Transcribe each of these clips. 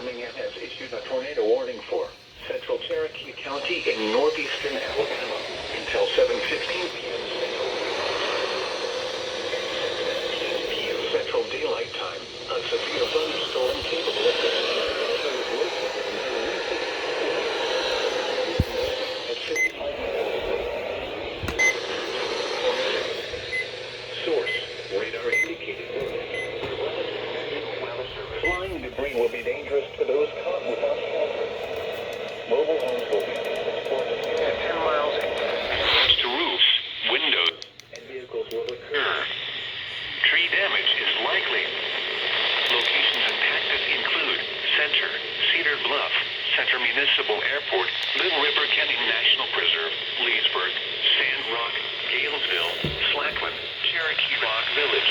Birmingham has issued a tornado warning for central Cherokee County in northeastern Alabama until 7:15 p.m. Central Daylight Time. A severe thunderstorm capable of at 55. Source: radar indicated. Flying debris will be dangerous to those caught without shelter. Mobile homes will be transported at 10 miles to roofs, windows, and vehicles will occur. Tree damage is likely. Locations impacted include Center, Cedar Bluff, Center Municipal Airport, Little River Canyon National Preserve, Leesburg, Sand Rock, Galesville, Slackland, Cherokee Rock Village,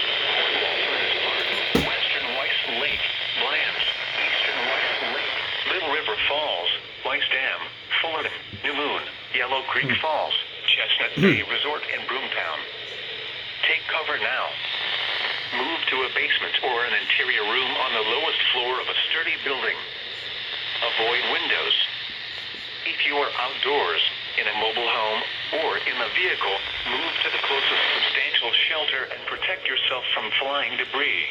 Furnace Park, Western Weiss Lake, Blands, Eastern Weiss Lake, Little River Falls, Weiss Dam, Fullerton, New Moon, Yellow Creek Falls, Chestnut Bay Resort, and Broomtown. Take cover now. Move to a basement or an interior room on the lowest floor of a sturdy building. Avoid windows. If you are outdoors, in a mobile home, or in a vehicle, move to the closest substantial shelter and protect yourself from flying debris.